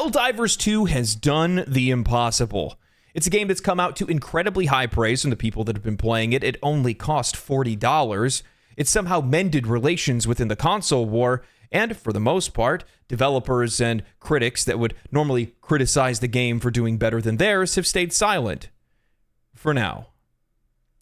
Helldivers 2 has done the impossible. It's a game that's come out to incredibly high praise from the people that have been playing it. It only cost $40. It somehow mended relations within the console war, and for the most part, developers and critics that would normally criticize the game for doing better than theirs have stayed silent. For now.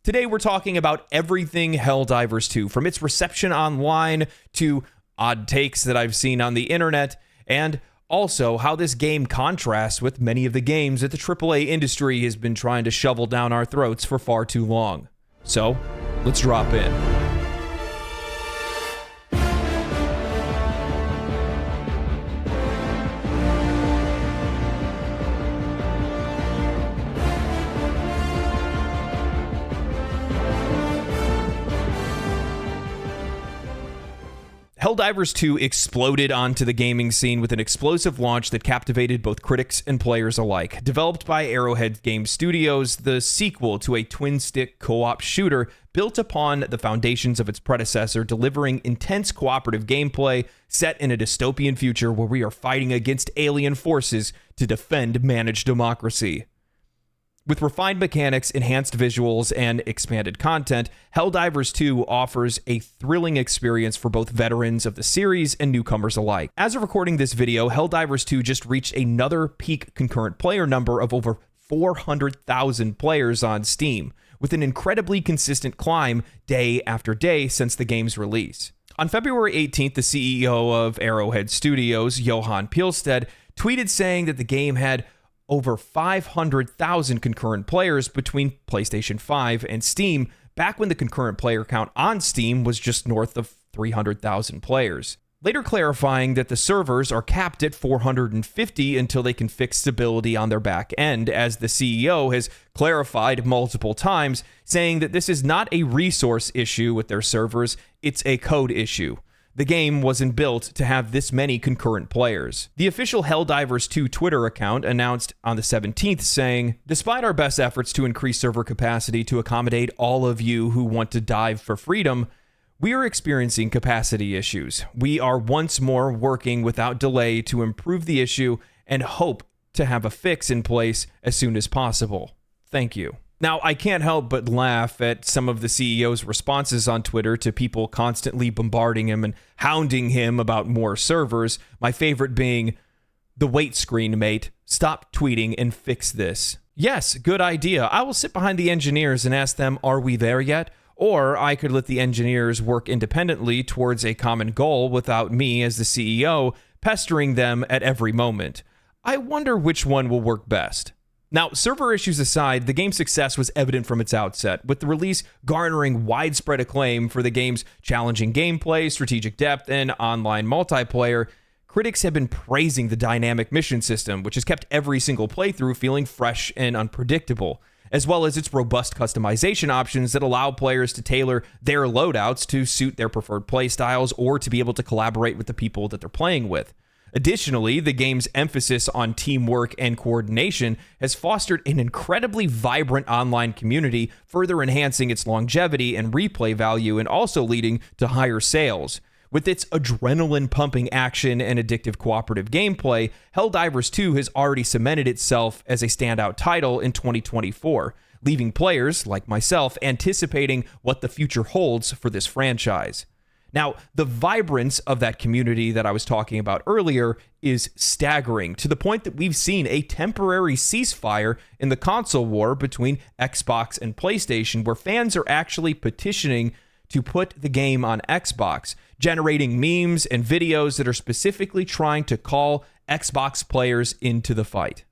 Today we're talking about everything Helldivers 2, from its reception online to odd takes that I've seen on the internet, and also how this game contrasts with many of the games that the AAA industry has been trying to shovel down our throats for far too long. So, let's drop in. Helldivers 2 exploded onto the gaming scene with an explosive launch that captivated both critics and players alike. Developed by Arrowhead Game Studios, the sequel to a twin-stick co-op shooter built upon the foundations of its predecessor, delivering intense cooperative gameplay set in a dystopian future where we are fighting against alien forces to defend managed democracy. With refined mechanics, enhanced visuals, and expanded content, Helldivers 2 offers a thrilling experience for both veterans of the series and newcomers alike. As of recording this video, Helldivers 2 just reached another peak concurrent player number of over 400,000 players on Steam, with an incredibly consistent climb day after day since the game's release. On February 18th, the CEO of Arrowhead Studios, Johan Pilstead, tweeted saying that the game had over 500,000 concurrent players between PlayStation 5 and Steam, back when the concurrent player count on Steam was just north of 300,000 players. Later clarifying that the servers are capped at 450 until they can fix stability on their back end, as the CEO has clarified multiple times, saying that this is not a resource issue with their servers, it's a code issue. The game wasn't built to have this many concurrent players. The official Helldivers 2 Twitter account announced on the 17th saying, "Despite our best efforts to increase server capacity to accommodate all of you who want to dive for freedom, we are experiencing capacity issues. We are once more working without delay to improve the issue and hope to have a fix in place as soon as possible. Thank you." Now, I can't help but laugh at some of the CEO's responses on Twitter to people constantly bombarding him and hounding him about more servers, my favorite being, "The wait screen, mate. Stop tweeting and fix this." Yes, good idea. I will sit behind the engineers and ask them, are we there yet? Or I could let the engineers work independently towards a common goal without me as the CEO pestering them at every moment. I wonder which one will work best. Now, server issues aside, the game's success was evident from its outset, with the release garnering widespread acclaim for the game's challenging gameplay, strategic depth, and online multiplayer. Critics have been praising the dynamic mission system, which has kept every single playthrough feeling fresh and unpredictable, as well as its robust customization options that allow players to tailor their loadouts to suit their preferred playstyles or to be able to collaborate with the people that they're playing with. Additionally, the game's emphasis on teamwork and coordination has fostered an incredibly vibrant online community, further enhancing its longevity and replay value and also leading to higher sales. With its adrenaline-pumping action and addictive cooperative gameplay, Helldivers 2 has already cemented itself as a standout title in 2024, leaving players, like myself, anticipating what the future holds for this franchise. Now, the vibrance of that community that I was talking about earlier is staggering, to the point that we've seen a temporary ceasefire in the console war between Xbox and PlayStation, where fans are actually petitioning to put the game on Xbox, generating memes and videos that are specifically trying to call Xbox players into the fight.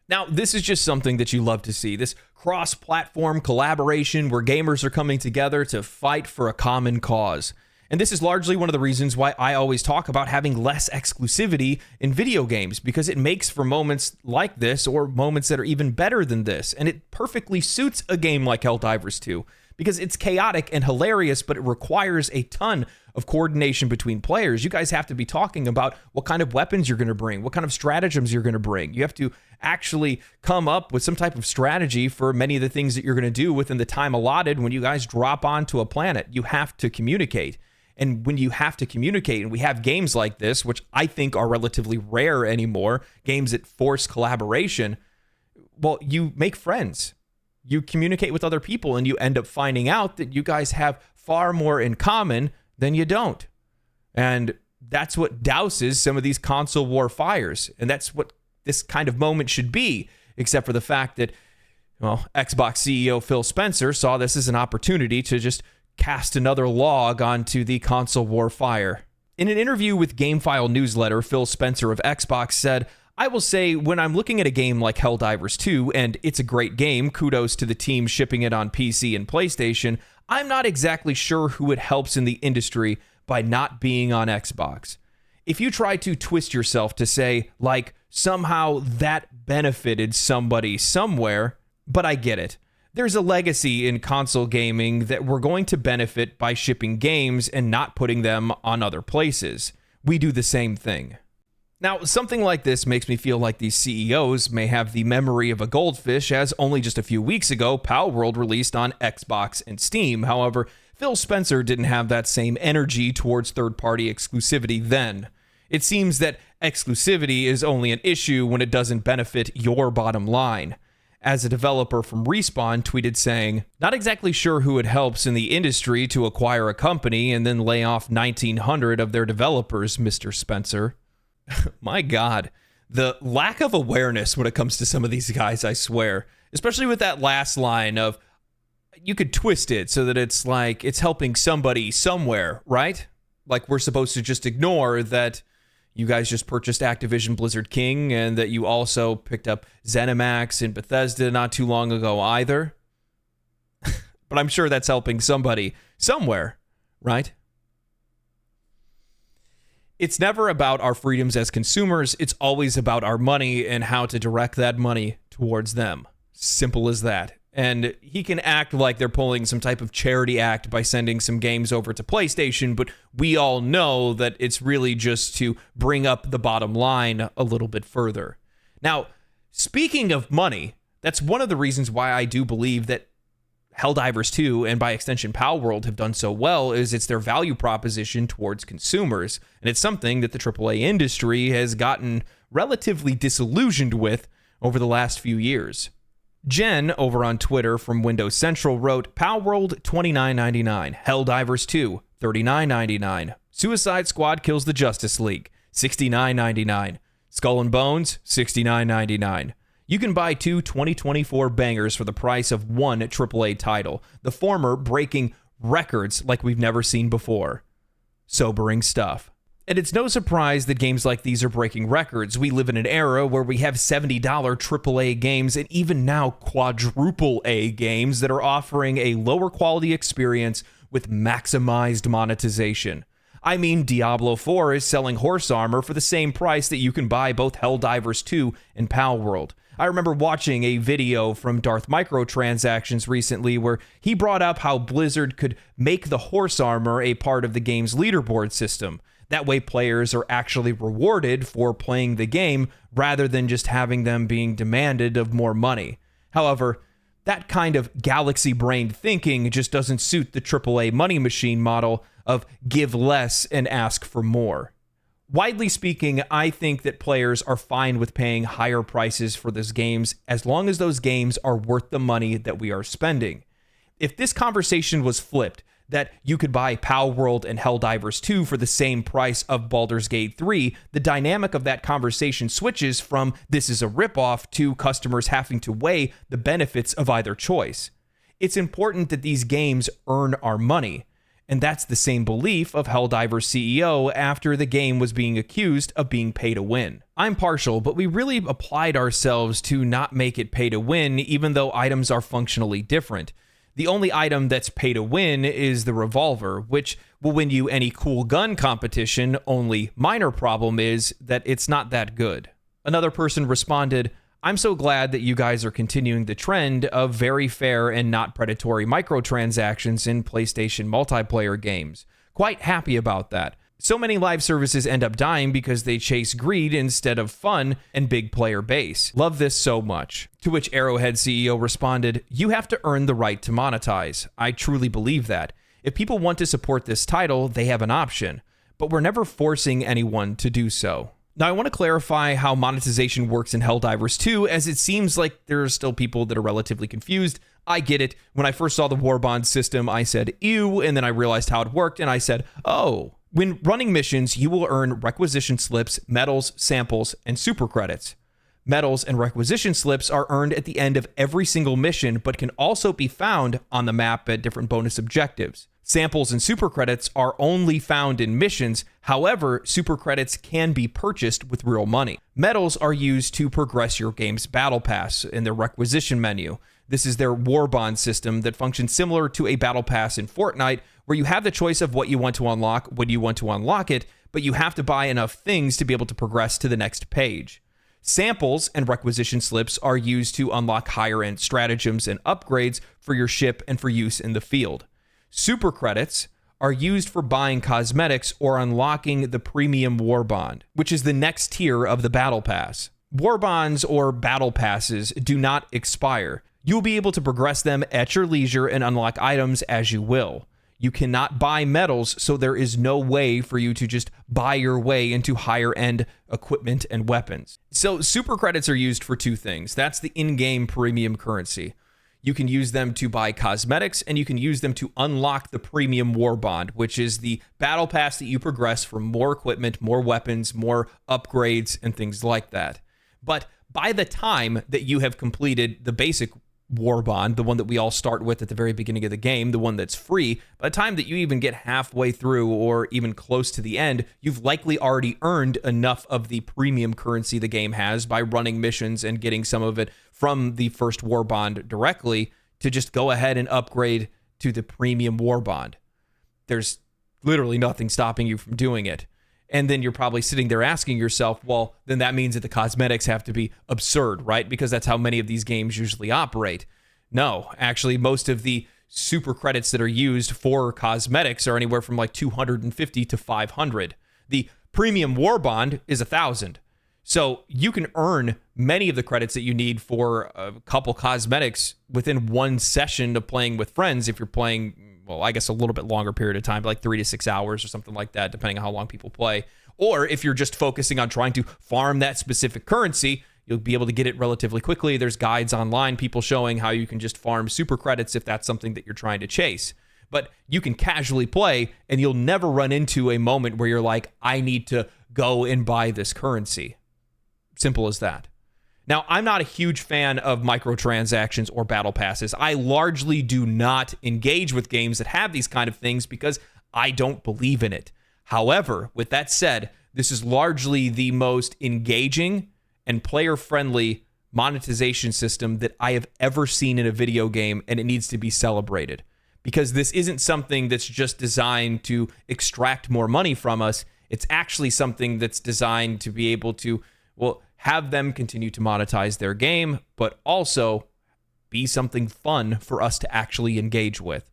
Now, this is just something that you love to see, this cross-platform collaboration where gamers are coming together to fight for a common cause. And this is largely one of the reasons why I always talk about having less exclusivity in video games, because it makes for moments like this or moments that are even better than this. And it perfectly suits a game like Helldivers 2, because it's chaotic and hilarious, but it requires a ton of coordination between players. You guys have to be talking about what kind of weapons you're going to bring, what kind of stratagems you're going to bring. You have to actually come up with some type of strategy for many of the things that you're going to do within the time allotted when you guys drop onto a planet. You have to communicate. And when you have to communicate, and we have games like this, which I think are relatively rare anymore, games that force collaboration, well, you make friends. You communicate with other people, and you end up finding out that you guys have far more in common than you don't. And that's what douses some of these console war fires. And that's what this kind of moment should be, except for the fact that, well, Xbox CEO Phil Spencer saw this as an opportunity to just cast another log onto the console war fire. In an interview with GameFile newsletter, Phil Spencer of Xbox said, "I will say, when I'm looking at a game like Helldivers 2, and it's a great game, kudos to the team shipping it on PC and PlayStation, I'm not exactly sure who it helps in the industry by not being on Xbox. If you try to twist yourself to say, like, somehow that benefited somebody somewhere, but I get it. There's a legacy in console gaming that we're going to benefit by shipping games and not putting them on other places. We do the same thing." Now, something like this makes me feel like these CEOs may have the memory of a goldfish, as only just a few weeks ago, Palworld released on Xbox and Steam. However, Phil Spencer didn't have that same energy towards third-party exclusivity then. It seems that exclusivity is only an issue when it doesn't benefit your bottom line. As a developer from Respawn tweeted saying, "Not exactly sure who it helps in the industry to acquire a company and then lay off 1,900 of their developers, Mr. Spencer." My God, the lack of awareness when it comes to some of these guys, I swear. Especially with that last line of, you could twist it so that it's like it's helping somebody somewhere, right? Like we're supposed to just ignore that you guys just purchased Activision Blizzard King and that you also picked up ZeniMax and Bethesda not too long ago either. But I'm sure that's helping somebody somewhere, right? It's never about our freedoms as consumers. It's always about our money and how to direct that money towards them. Simple as that. And he can act like they're pulling some type of charity act by sending some games over to PlayStation, but we all know that it's really just to bring up the bottom line a little bit further. Now, speaking of money, that's one of the reasons why I do believe that Helldivers 2 and by extension Palworld have done so well is it's their value proposition towards consumers. And it's something that the AAA industry has gotten relatively disillusioned with over the last few years. Jen, over on Twitter from Windows Central, wrote, "Palworld, $29.99. Helldivers 2, $39.99. Suicide Squad Kills the Justice League, $69.99. Skull and Bones, $69.99. You can buy two 2024 bangers for the price of one AAA title, the former breaking records like we've never seen before. Sobering stuff." And it's no surprise that games like these are breaking records. We live in an era where we have $70 AAA games and even now quadruple A games that are offering a lower quality experience with maximized monetization. I mean, Diablo 4 is selling horse armor for the same price that you can buy both Helldivers 2 and Palworld. I remember watching a video from Darth Microtransactions recently where he brought up how Blizzard could make the horse armor a part of the game's leaderboard system. That way players are actually rewarded for playing the game rather than just having them being demanded of more money. However, that kind of galaxy-brained thinking just doesn't suit the AAA money machine model of give less and ask for more. Widely speaking, I think that players are fine with paying higher prices for those games as long as those games are worth the money that we are spending. If this conversation was flipped, that you could buy Palworld and Helldivers 2 for the same price of Baldur's Gate 3, the dynamic of that conversation switches from this is a ripoff to customers having to weigh the benefits of either choice. It's important that these games earn our money, and that's the same belief of Helldivers CEO after the game was being accused of being pay to win. I'm partial, but we really applied ourselves to not make it pay to win even though items are functionally different. The only item that's pay to win is the revolver, which will win you any cool gun competition, only minor problem is that it's not that good. Another person responded, "I'm so glad that you guys are continuing the trend of very fair and not predatory microtransactions in PlayStation multiplayer games. Quite happy about that. So many live services end up dying because they chase greed instead of fun and big player base. Love this so much." To which Arrowhead CEO responded, "You have to earn the right to monetize. I truly believe that. If people want to support this title, they have an option, but we're never forcing anyone to do so. Now, I want to clarify how monetization works in Helldivers 2, as it seems like there are still people that are relatively confused. I get it. When I first saw the Warbonds system, I said, ew, and then I realized how it worked, and I said, oh. When running missions, you will earn requisition slips, medals, samples, and super credits. Medals and requisition slips are earned at the end of every single mission, but can also be found on the map at different bonus objectives. Samples and super credits are only found in missions. However, super credits can be purchased with real money. Medals are used to progress your game's battle pass in the requisition menu. This is their Warbond system that functions similar to a battle pass in Fortnite, where you have the choice of what you want to unlock, when you want to unlock it, but you have to buy enough things to be able to progress to the next page. Samples and requisition slips are used to unlock higher-end stratagems and upgrades for your ship and for use in the field. Super credits are used for buying cosmetics or unlocking the premium Warbond, which is the next tier of the battle pass. Warbonds or battle passes do not expire. You'll be able to progress them at your leisure and unlock items as you will. You cannot buy medals, so there is no way for you to just buy your way into higher-end equipment and weapons. So super credits are used for two things. That's the in-game premium currency. You can use them to buy cosmetics, and you can use them to unlock the premium Warbond, which is the battle pass that you progress for more equipment, more weapons, more upgrades, and things like that. But by the time that you have completed the basic Warbond, the one that we all start with at the very beginning of the game, the one that's free, by the time that you even get halfway through or even close to the end, you've likely already earned enough of the premium currency the game has by running missions and getting some of it from the first Warbond directly to just go ahead and upgrade to the premium Warbond. There's literally nothing stopping you from doing it. And then you're probably sitting there asking yourself, well, then that means that the cosmetics have to be absurd, right? Because that's how many of these games usually operate. No, actually, most of the super credits that are used for cosmetics are anywhere from like 250 to 500. The premium Warbond is 1,000. So you can earn many of the credits that you need for a couple cosmetics within one session of playing with friends if you're playing, well, I guess a little bit longer period of time, like 3 to 6 hours or something like that, depending on how long people play. Or if you're just focusing on trying to farm that specific currency, you'll be able to get it relatively quickly. There's guides online, people showing how you can just farm super credits if that's something that you're trying to chase. But you can casually play, and you'll never run into a moment where you're like, I need to go and buy this currency. Simple as that. Now, I'm not a huge fan of microtransactions or battle passes. I largely do not engage with games that have these kind of things because I don't believe in it. However, with that said, this is largely the most engaging and player-friendly monetization system that I have ever seen in a video game, and it needs to be celebrated. Because this isn't something that's just designed to extract more money from us. It's actually something that's designed to be able to, well, have them continue to monetize their game, but also be something fun for us to actually engage with.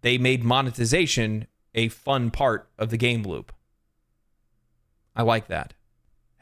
They made monetization a fun part of the game loop. I like that.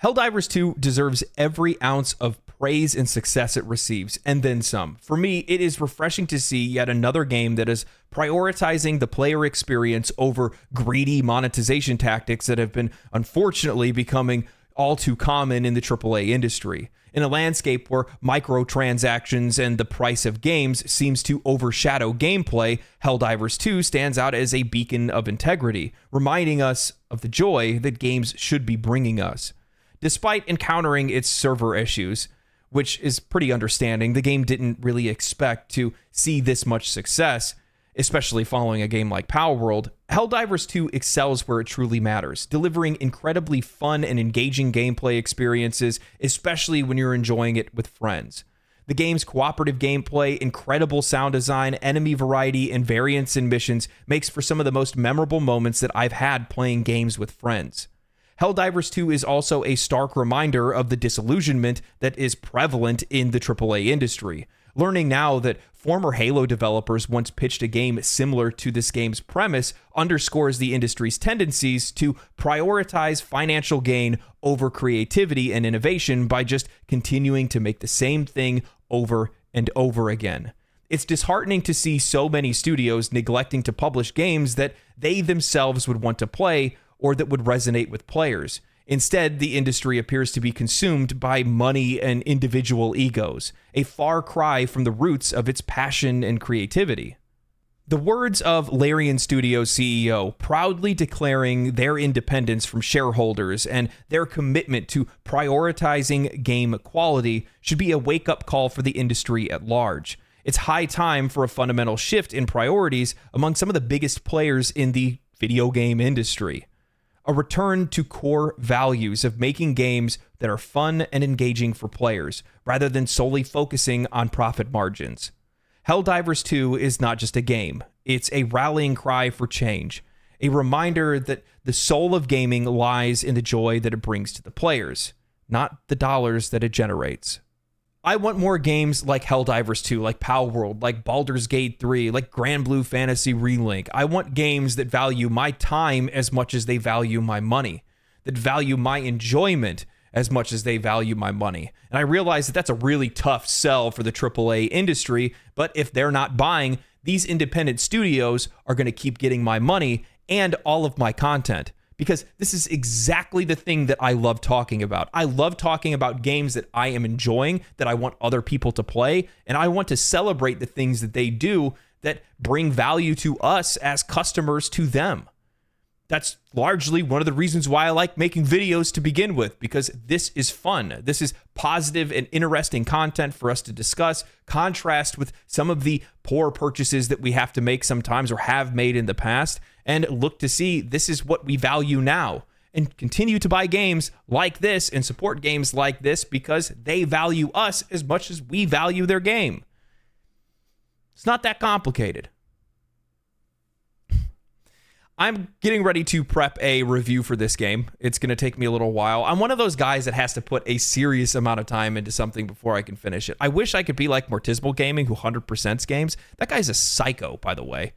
Helldivers 2 deserves every ounce of praise and success it receives, and then some. For me, it is refreshing to see yet another game that is prioritizing the player experience over greedy monetization tactics that have been unfortunately becoming all too common in the AAA industry. In a landscape where microtransactions and the price of games seems to overshadow gameplay, Helldivers 2 stands out as a beacon of integrity, reminding us of the joy that games should be bringing us. Despite encountering its server issues, which is pretty understanding, the game didn't really expect to see this much success, especially following a game like Palworld. Helldivers 2 excels where it truly matters, delivering incredibly fun and engaging gameplay experiences, especially when you're enjoying it with friends. The game's cooperative gameplay, incredible sound design, enemy variety, and variance in missions makes for some of the most memorable moments that I've had playing games with friends. Helldivers 2 is also a stark reminder of the disillusionment that is prevalent in the AAA industry. Learning now that former Halo developers once pitched a game similar to this game's premise underscores the industry's tendencies to prioritize financial gain over creativity and innovation by just continuing to make the same thing over and over again. It's disheartening to see so many studios neglecting to publish games that they themselves would want to play or that would resonate with players. Instead, the industry appears to be consumed by money and individual egos, a far cry from the roots of its passion and creativity. The words of Larian Studios CEO proudly declaring their independence from shareholders and their commitment to prioritizing game quality should be a wake-up call for the industry at large. It's high time for a fundamental shift in priorities among some of the biggest players in the video game industry. A return to core values of making games that are fun and engaging for players, rather than solely focusing on profit margins. Helldivers 2 is not just a game, it's a rallying cry for change, a reminder that the soul of gaming lies in the joy that it brings to the players, not the dollars that it generates. I want more games like Helldivers 2, like Palworld, like Baldur's Gate 3, like Grand Blue Fantasy Relink. I want games that value my time as much as they value my money, that value my enjoyment as much as they value my money. And I realize that that's a really tough sell for the AAA industry, but if they're not buying, these independent studios are going to keep getting my money and all of my content. Because this is exactly the thing that I love talking about. I love talking about games that I am enjoying, that I want other people to play, and I want to celebrate the things that they do that bring value to us as customers to them. That's largely one of the reasons why I like making videos to begin with, because this is fun. This is positive and interesting content for us to discuss, contrast with some of the poor purchases that we have to make sometimes or have made in the past, and look to see this is what we value now, and continue to buy games like this and support games like this because they value us as much as we value their game. It's not that complicated. I'm getting ready to prep a review for this game. It's going to take me a little while. I'm one of those guys that has to put a serious amount of time into something before I can finish it. I wish I could be like Mortismal Gaming, who 100%s games. That guy's a psycho, by the way.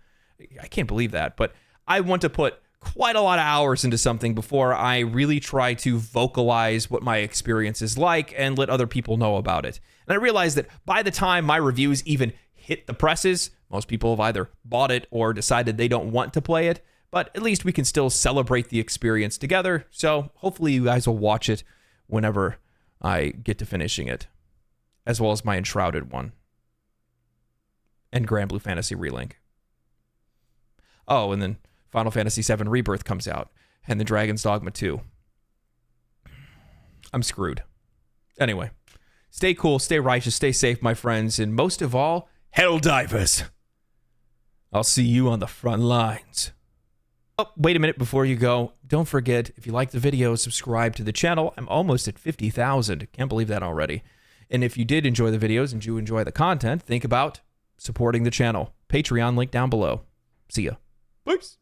I can't believe that, but I want to put quite a lot of hours into something before I really try to vocalize what my experience is like and let other people know about it. And I realize that by the time my reviews even hit the presses, most people have either bought it or decided they don't want to play it. But at least we can still celebrate the experience together. So hopefully you guys will watch it whenever I get to finishing it, as well as my Enshrouded one and Grand Blue Fantasy Relink. Oh, and then Final Fantasy VII Rebirth comes out, and the Dragon's Dogma 2. I'm screwed. Anyway, stay cool, stay righteous, stay safe, my friends, and most of all, Helldivers. I'll see you on the front lines. Oh, wait a minute before you go. Don't forget, if you like the video, subscribe to the channel. I'm almost at 50,000. Can't believe that already. And if you did enjoy the videos and you enjoy the content, think about supporting the channel. Patreon link down below. See ya. Peace.